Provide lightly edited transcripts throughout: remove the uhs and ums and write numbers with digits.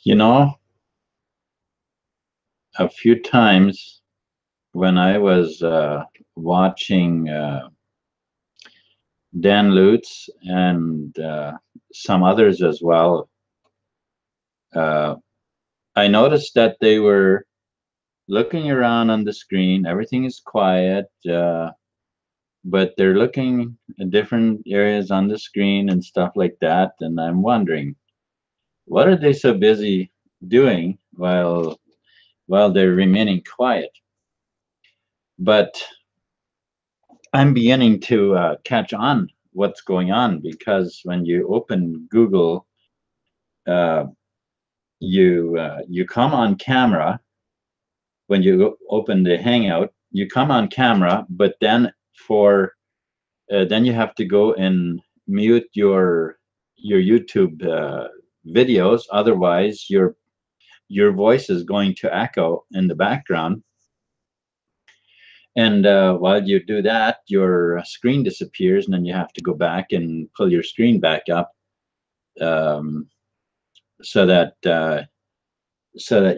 You know, a few times when I was watching Dan Lutz and some others as well, uh, I noticed that they were looking around on the screen. Everything is quiet, but they're looking at different areas on the screen and stuff like that. And I'm wondering, what are they so busy doing while they're remaining quiet? But I'm beginning to catch on what's going on, because when you open Google, uh, you come on camera. When you open the Hangout, you come on camera, but for then you have to go and mute your YouTube videos. Otherwise, your voice is going to echo in the background. And while you do that, your screen disappears, and then you have to go back and pull your screen back up, um, so that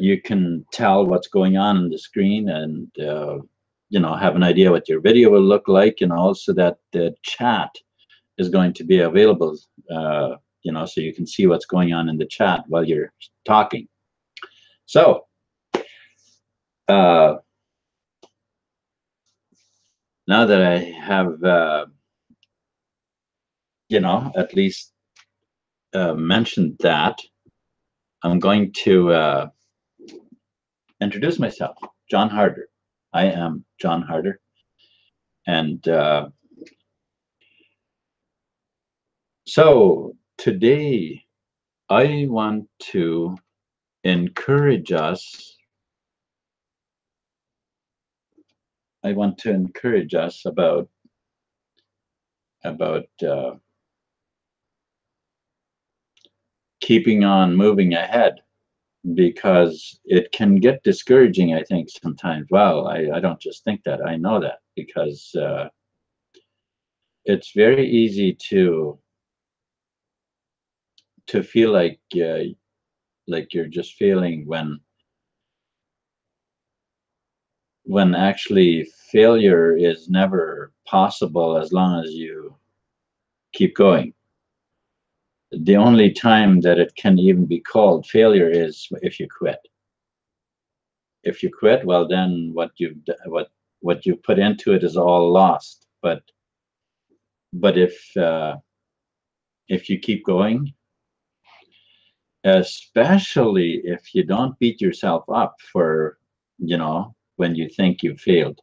you can tell what's going on the screen, and have an idea what your video will look like, and also that the chat is going to be available, so you can see what's going on in the chat while you're talking. So now that I have at least mentioned that, I'm going to introduce myself. John Harder. I am John Harder. And so today I want to encourage us. About keeping on moving ahead, because it can get discouraging, I think, sometimes. Well, I don't just think that, I know that, because it's very easy to feel like you're just failing, when actually failure is never possible as long as you keep going. The only time that it can even be called failure is if you quit. If you quit, well, then what you put into it is all lost. But if you keep going, especially if you don't beat yourself up for when you think you failed,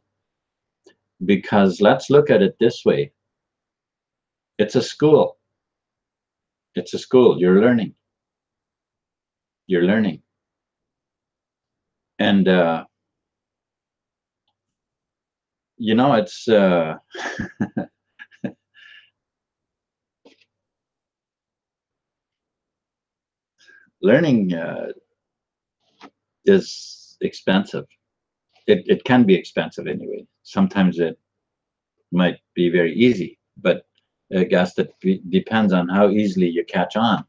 because let's look at it this way: it's a school. You're learning, and it's learning is expensive. It can be expensive anyway. Sometimes it might be very easy, but I guess that depends on how easily you catch on.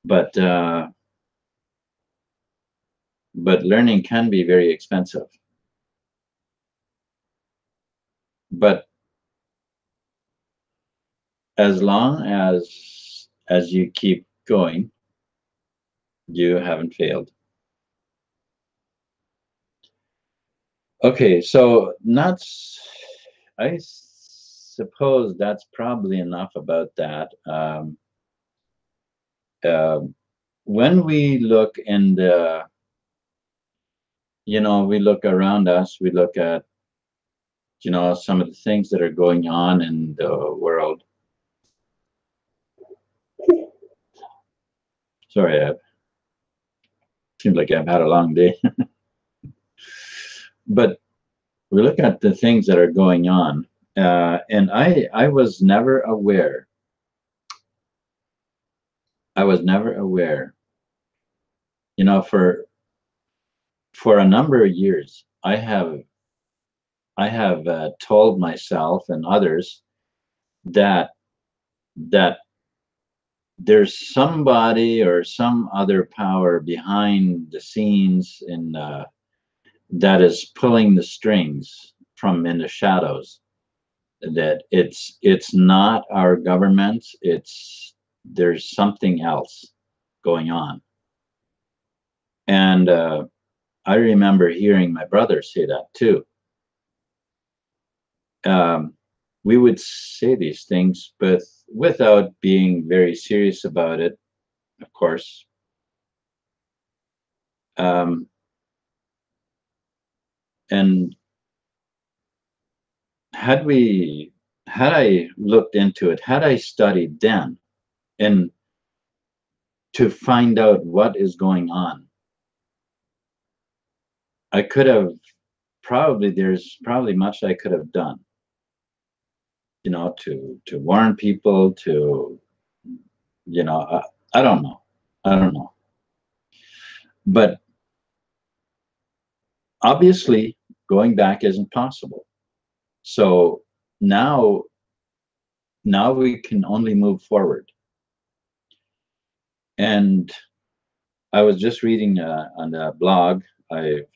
But learning can be very expensive. But as long as you keep going, you haven't failed. Okay, so I suppose that's probably enough about that. When we look in we look around us, we look at, some of the things that are going on in the world. Sorry, it seems like I've had a long day. But we look at the things that are going on, and I was never aware. For a number of years, I have told myself and others that there's somebody or some other power behind the scenes in that is pulling the strings from in the shadows. That it's not our government. It's there's something else going on. And I remember hearing my brother say that too. We would say these things, but without being very serious about it, of course. And had I looked into it, had I studied then, and to find out what is going on, I could have there's probably much I could have done, to warn people, to, I don't know. I don't know. But obviously, going back isn't possible. So now we can only move forward. And I was just reading on a blog. The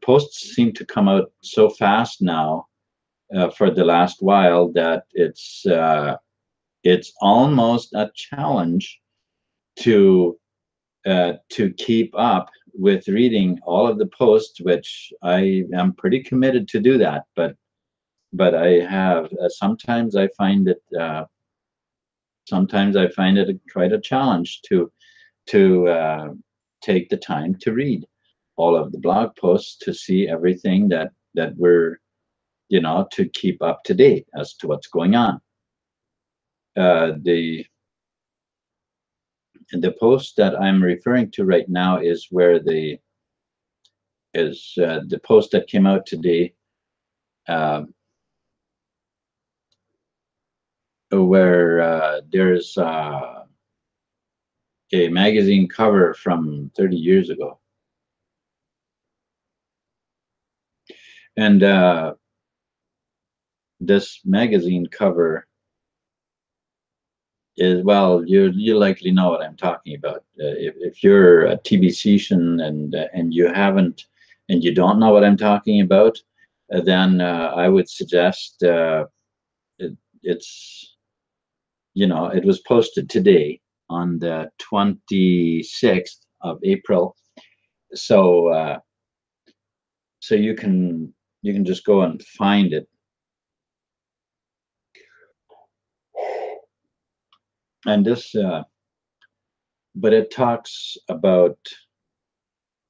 posts seem to come out so fast now for the last while that it's almost a challenge to keep up with reading all of the posts, which I am pretty committed to do that. But I have sometimes I find it quite a challenge to take the time to read all of the blog posts, to see everything that we're, to keep up to date as to what's going on. The post that I'm referring to right now is the post that came out today, where there's a magazine cover from 30 years ago. And this magazine cover is, well, you likely know what I'm talking about. If you're a TBCian and you haven't, and you don't know what I'm talking about, then I would suggest it's, it was posted today on the 26th of April. So so you can just go and find it. And this, but it talks about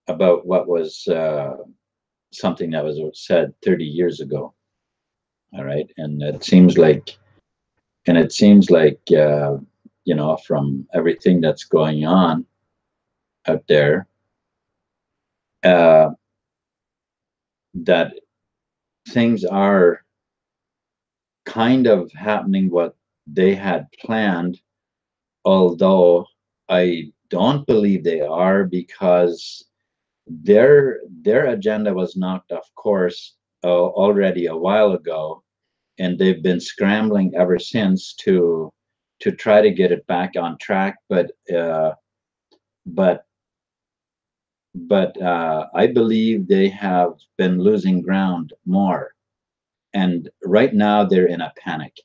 what was something that was said 30 years ago. All right, and it seems like, from everything that's going on out there, that things are kind of happening what they had planned, although I don't believe they are, because their agenda was knocked off course already a while ago, and they've been scrambling ever since to try to get it back on track. But I believe they have been losing ground more, and right now they're in a panic.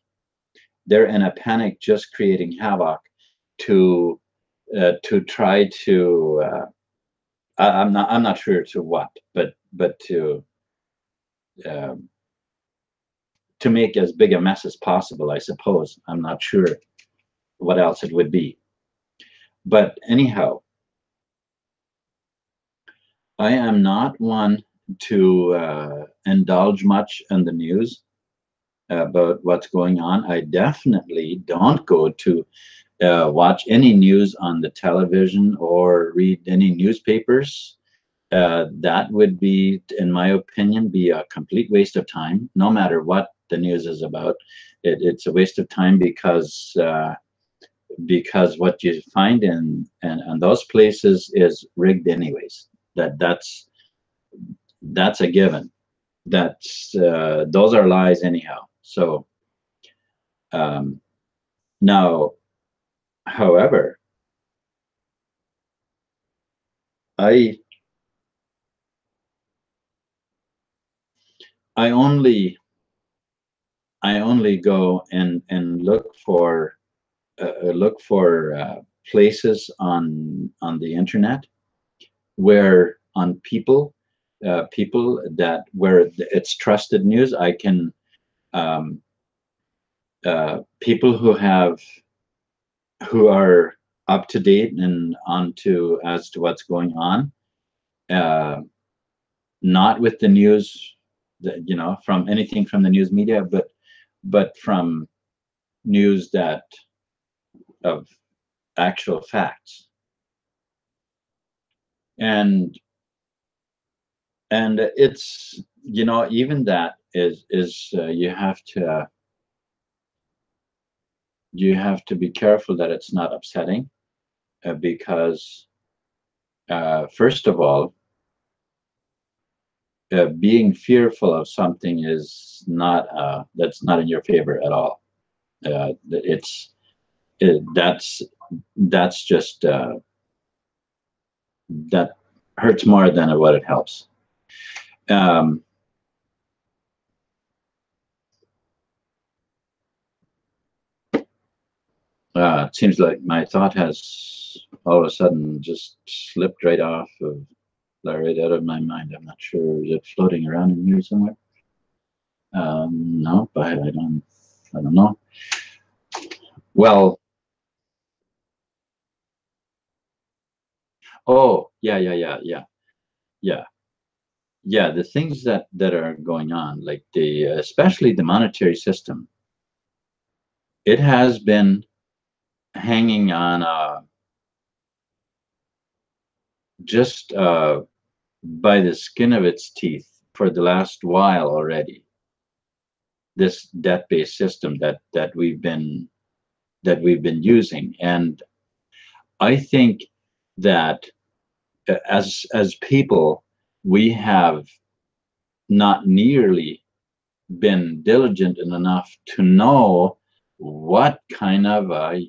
They're in a panic, just creating havoc to try to. I'm not sure to what, but um, to make as big a mess as possible, I suppose. I'm not sure what else it would be. But anyhow, I am not one to indulge much in the news about what's going on. I definitely don't go to watch any news on the television or read any newspapers. That would be, in my opinion, be a complete waste of time, no matter what the news is about. It's a waste of time because what you find in those places is rigged anyways. That's a given. Those are lies anyhow. So now, However, I I only I only go and look for places on the internet where on people that where it's trusted news. I can um, people who are up to date and onto as to what's going on, uh, not with the news that from anything from the news media, but from news that of actual facts. And and it's even that is you have to be careful that it's not upsetting, because first of all, being fearful of something is not that's not in your favor at all. It's that's just that hurts more than what it helps. um, it seems like my thought has all of a sudden just slipped right off of right out of my mind. I'm not sure. Is it floating around in here somewhere? No, but I don't know. Well, oh, yeah. Yeah, the things that are going on, like the especially the monetary system, it has been hanging on just by the skin of its teeth for the last while already. This debt-based system that we've been using, and I think that as people, we have not nearly been diligent enough to know what kind of a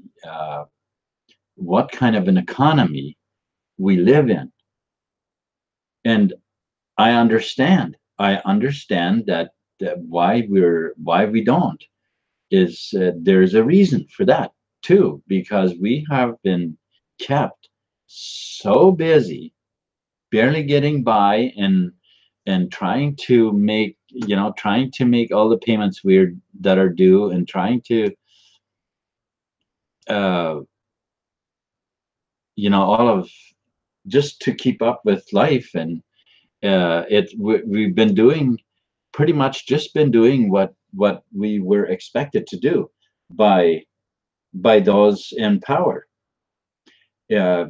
what kind of an economy we live in. And I understand that why we don't is there's a reason for that too, because we have been kept so busy barely getting by, and trying to make all the payments that are due, and trying to uh all of just to keep up with life. And we've been doing pretty much just been doing what we were expected to do by those in power,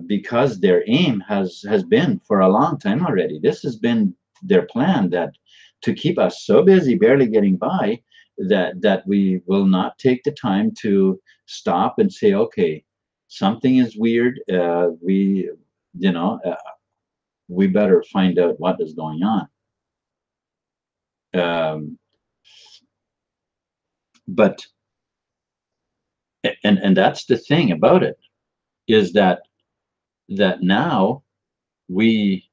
because their aim has been for a long time already. This has been their plan, that to keep us so busy barely getting by, that we will not take the time to stop and say, okay, something is weird. You know uh, we better find out what is going on. um, but and that's the thing about it, is that we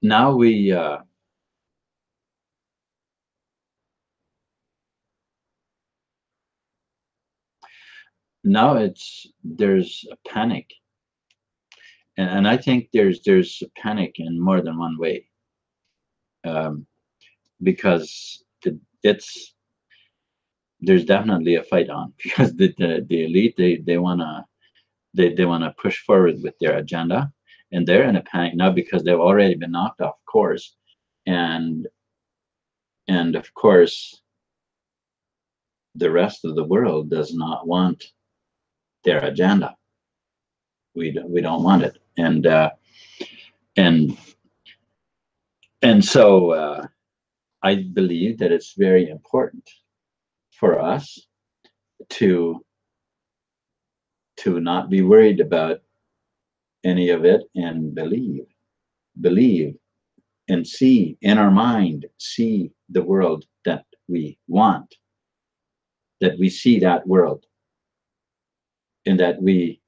now we now it's there's a panic. And I think there's a panic in more than one way, um, because it's there's definitely a fight on because the elite, they want to push forward with their agenda, and they're in a panic now because they've already been knocked off course. and and of course the rest of the world does not want their agenda. We don't want it. And so I believe that it's very important for us to not be worried about any of it, and believe and see in our mind, see the world that we want, that we see that world. in that we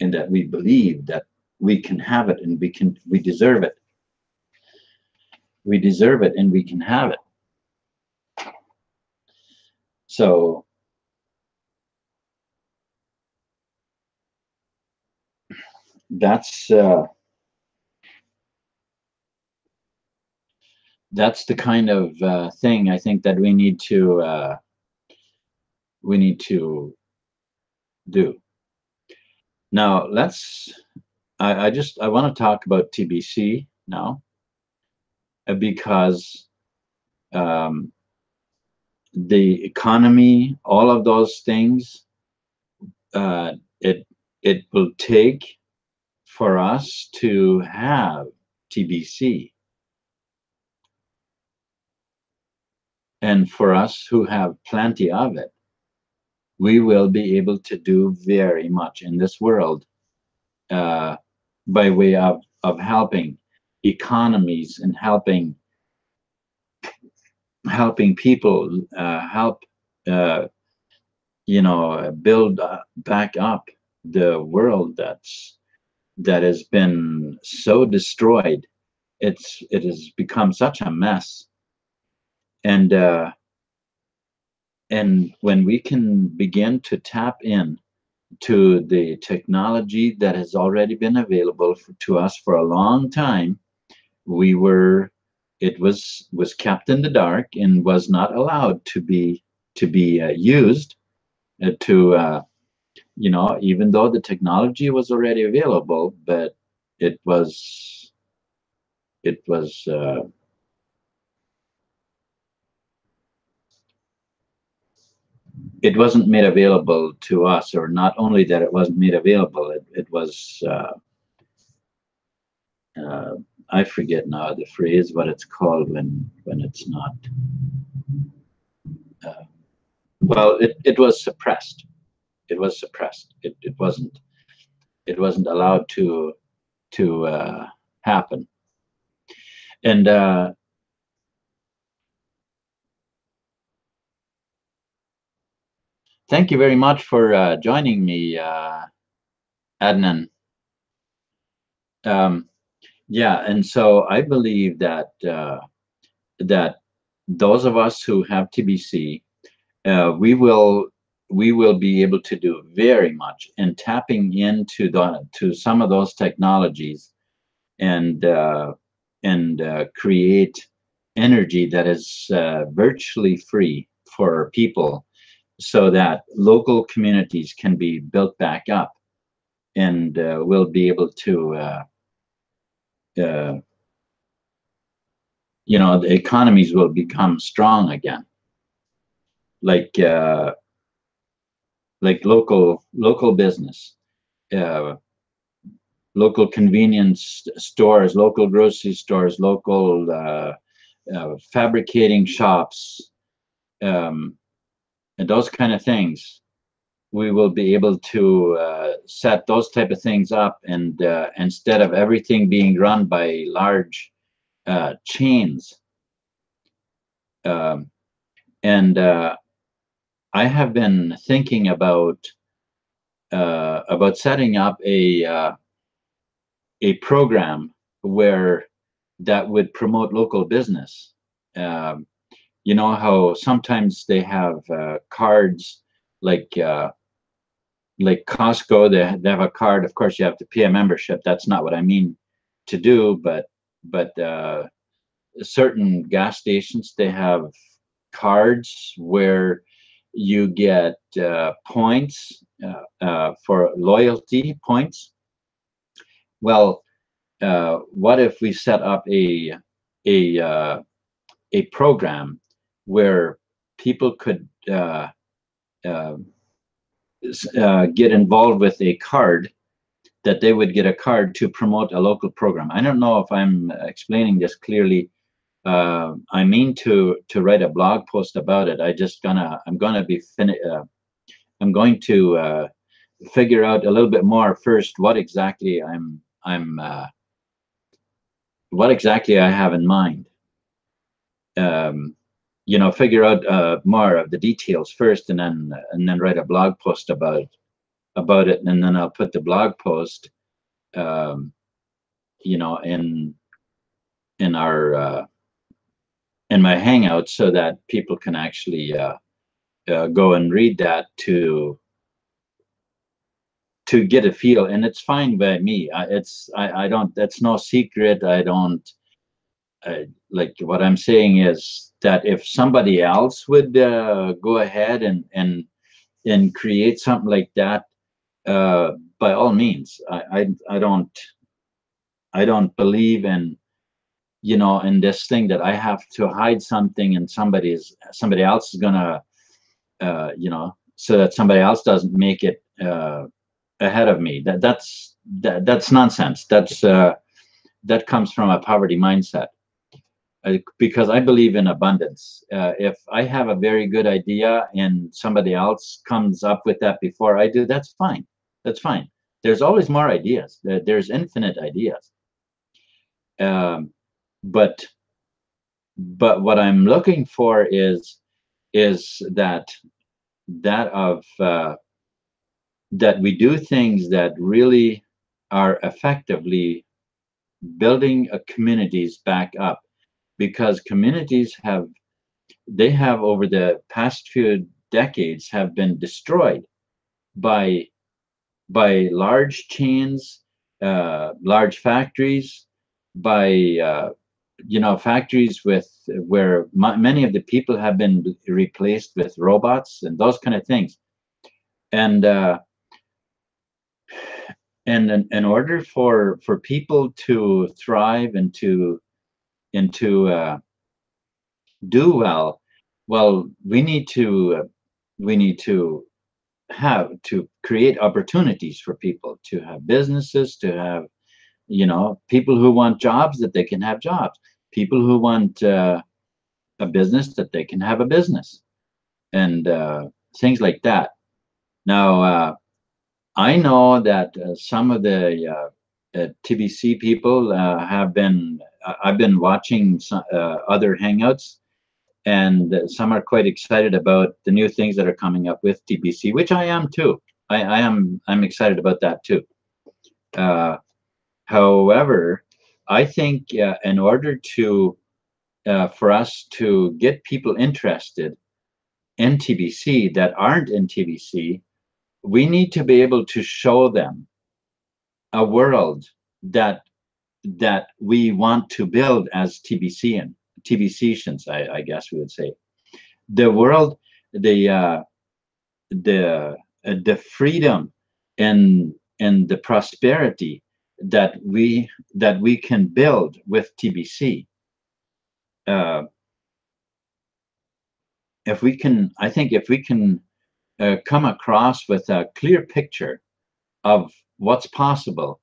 believe that we can have it, and we deserve it. We deserve it, and we can have it. So that's the kind of thing I think that we need to do. Now I want to talk about TBC now, because um, the economy, all of those things, uh, it will take for us to have TBC, and for us who have plenty of it, we will be able to do very much in this world, uh, by way of helping economies and helping people, help uh, build back up the world that has been so destroyed. It has become such a mess, and when we can begin to tap in to the technology that has already been available to us for a long time. We were It was kept in the dark and was not allowed to be used, to even though the technology was already available, but it was it was it wasn't made available to us. Or not only that it wasn't made available, it was uh, I forget now the phrase, what it's called when it's not. Uh, well, it was suppressed. It was suppressed. It wasn't allowed to happen. And thank you very much for joining me, Adnan. Um, yeah, and so I believe that those of us who have TBC, we will be able to do very much in tapping into to some of those technologies, and create energy that is virtually free for people, so that local communities can be built back up, and we'll be able to uh, the economies will become strong again, like local business, uh, local convenience stores, local grocery stores, local fabricating shops, um, and those kind of things. We will be able to set those type of things up, and instead of everything being run by large chains. Um, and I have been thinking about setting up a program where that would promote local business. Um, you know how sometimes they have cards, like Costco. They have a card. Of course, you have to pay a membership. That's not what I mean to do, but certain gas stations, they have cards where you get points, for loyalty points. Well, what if we set up a a program where people could uh, get involved with a card, that they would get a card to promote a local program. I don't know if I'm explaining this clearly. I mean to write a blog post about it. I'm going to figure out a little bit more first, what exactly I have in mind. Um, figure out more of the details first, and then write a blog post about it. about it, and then I'll put the blog post, um, you know, in our in my Hangout, so that people can actually go and read that to get a feel. And it's fine by me. I don't. That's no secret. I don't. Like, what I'm saying is that if somebody else would go ahead and create something like that, by all means. I don't believe in, you know, in this thing that I have to hide something and somebody else is gonna you know, so that somebody else doesn't make it ahead of me. That's nonsense. That comes from a poverty mindset. Because I believe in abundance. If I have a very good idea and somebody else comes up with that before I do, that's fine. That's fine. There's always more ideas. There's infinite ideas. Um, but what I'm looking for is that of that we do things that really are effectively building a communities back up, because communities have over the past few decades have been destroyed by large chains, large factories, by you know, factories with where many of the people have been replaced with robots and those kind of things. And in order for people to thrive and to do well, we need to have to create opportunities for people to have businesses, to have, you know, people who want jobs, that they can have jobs, people who want a business, that they can have a business, and things like that. Now, I know that some of the TBC people have been. I've been watching some, other hangouts, and some are quite excited about the new things that are coming up with TBC, which I am too. I'm excited about that too. Uh, However, I think in order to for us to get people interested in TBC that aren't in TBC, we need to be able to show them a world that we want to build as TBCian, TBCians, I guess we would say. The world, the the freedom and the prosperity that we can build with TBC. Uh, if we can, I think if we can come across with a clear picture of what's possible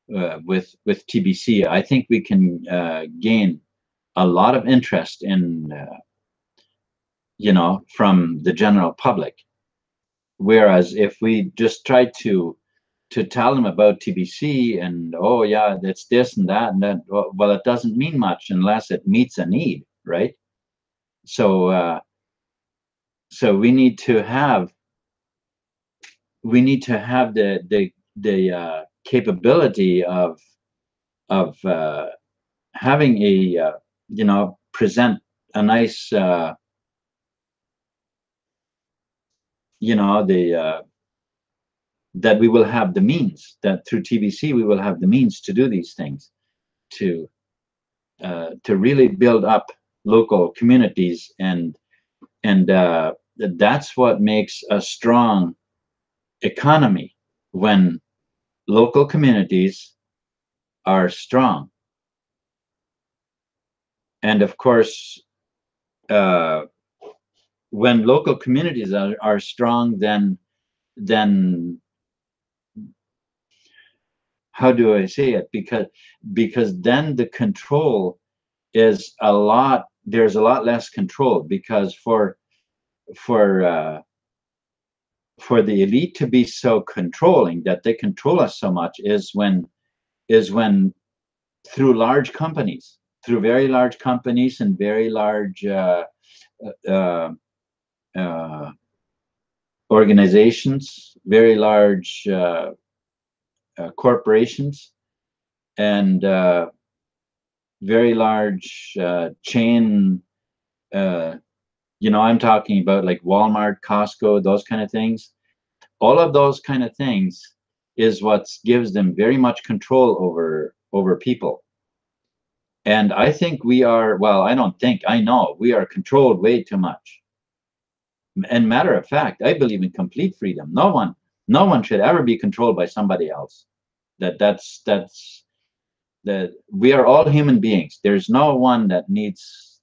with TBC, I think we can gain a lot of interest in, you know, from the general public. Whereas if we just try to tell them about TBC and, oh yeah, that's this and that and that, well, it doesn't mean much unless it meets a need, right? So so we need to have the capability of having a you know, present a nice you know, the that we will have the means, that through TBC we will have the means to do these things, to really build up local communities, and that's what makes a strong economy, when local communities are strong. And of course, uh, when local communities are strong, then how do I say it? Because then the control is a lot. There's a lot less control, because for uh, for the elite to be so controlling that they control us so much is when through large companies, through very large companies and very large uh, uh, organizations, very large corporations and very large chain. I'm talking about like Walmart, Costco, those kind of things. All of those kind of things is what gives them very much control over people. And I think we are, well, I don't think, I know we are controlled way too much. And matter of fact, I believe in complete freedom. No one should ever be controlled by somebody else. That's that we are all human beings. There's no one that needs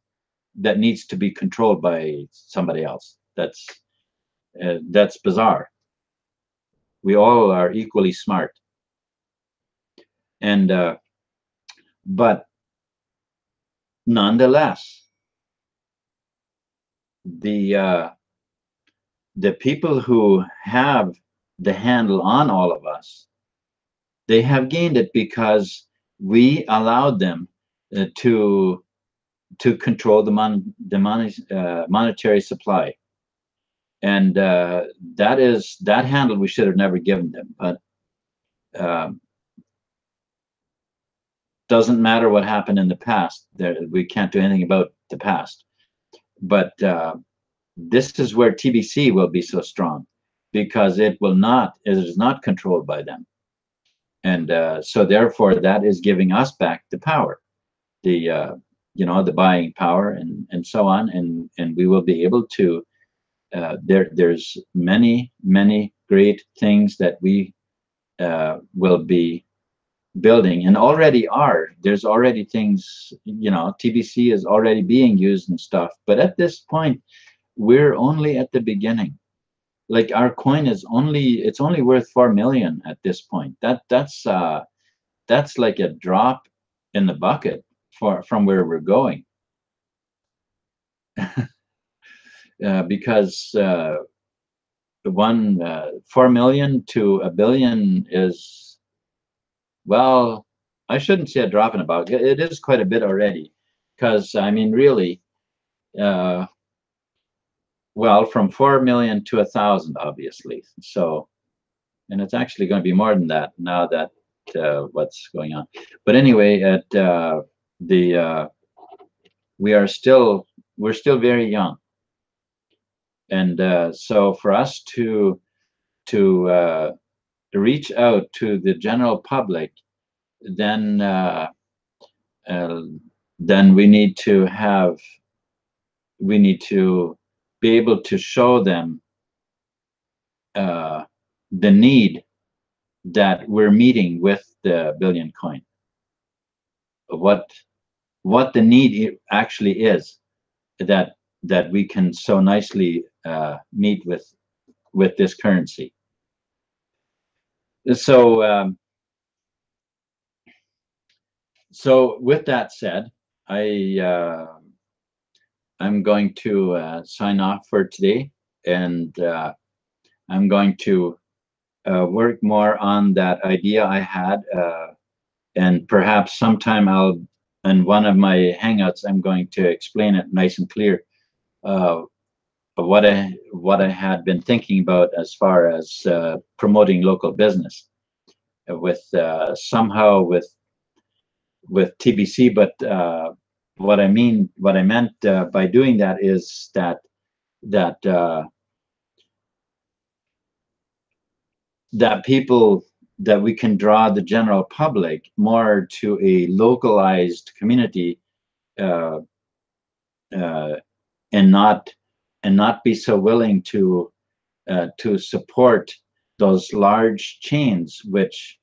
to be controlled by somebody else. That's bizarre. We all are equally smart. And but nonetheless, the people who have the handle on all of us, they have gained it because we allowed them to control the monetary supply. And that handle we should have never given them. But doesn't matter what happened in the past. We can't do anything about the past. But this is where TBC will be so strong, because it is not controlled by them. And so therefore that is giving us back the power, the buying power and so on. And we will be able to, there's many great things that we will be building and already are. There's already things, TBC is already being used and stuff. But at this point, we're only at the beginning. Like our coin it's only worth 4 million at this point. That's like a drop in the bucket from where we're going. Because 4 million to a billion is, well, I shouldn't say a drop in the bucket. It is quite a bit already, because I mean, really, well, from 4 million to 1,000, obviously. So, and it's actually going to be more than that now that what's going on. But anyway, we're still very young, and so for us to reach out to the general public, then we need to be able to show them the need that we're meeting with the billion coin, what the need actually is, that we can so nicely meet with this currency. So so with that said, I'm going to sign off for today, and I'm going to work more on that idea I had, and perhaps sometime in one of my hangouts, I'm going to explain it nice and clear, what I had been thinking about as far as promoting local business with somehow with TBC. But what I meant by doing that is that people, that we can draw the general public more to a localized community, and not be so willing to support those large chains which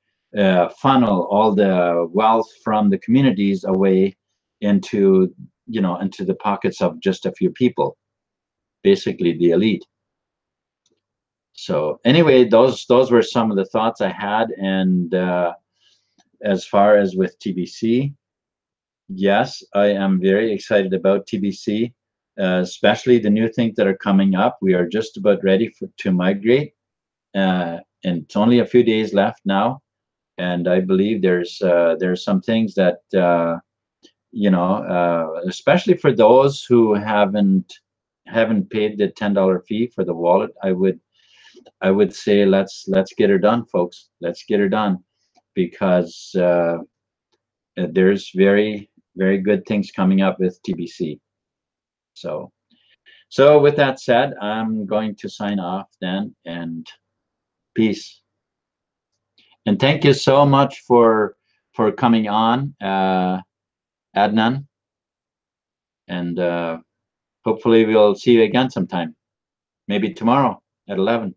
funnel all the wealth from the communities away into the pockets of just a few people, basically the elite. So anyway, those were some of the thoughts I had. And as far as with TBC, yes, I am very excited about TBC, especially the new things that are coming up. We are just about ready to migrate, and it's only a few days left now. And I believe there's some things that especially for those who haven't paid the $10 fee for the wallet, I would say let's get her done, folks. Let's get her done, because there's very good things coming up with TBC. So with that said, I'm going to sign off then, and peace. And thank you so much for coming on, Adnan. And hopefully we'll see you again sometime. Maybe tomorrow at 11.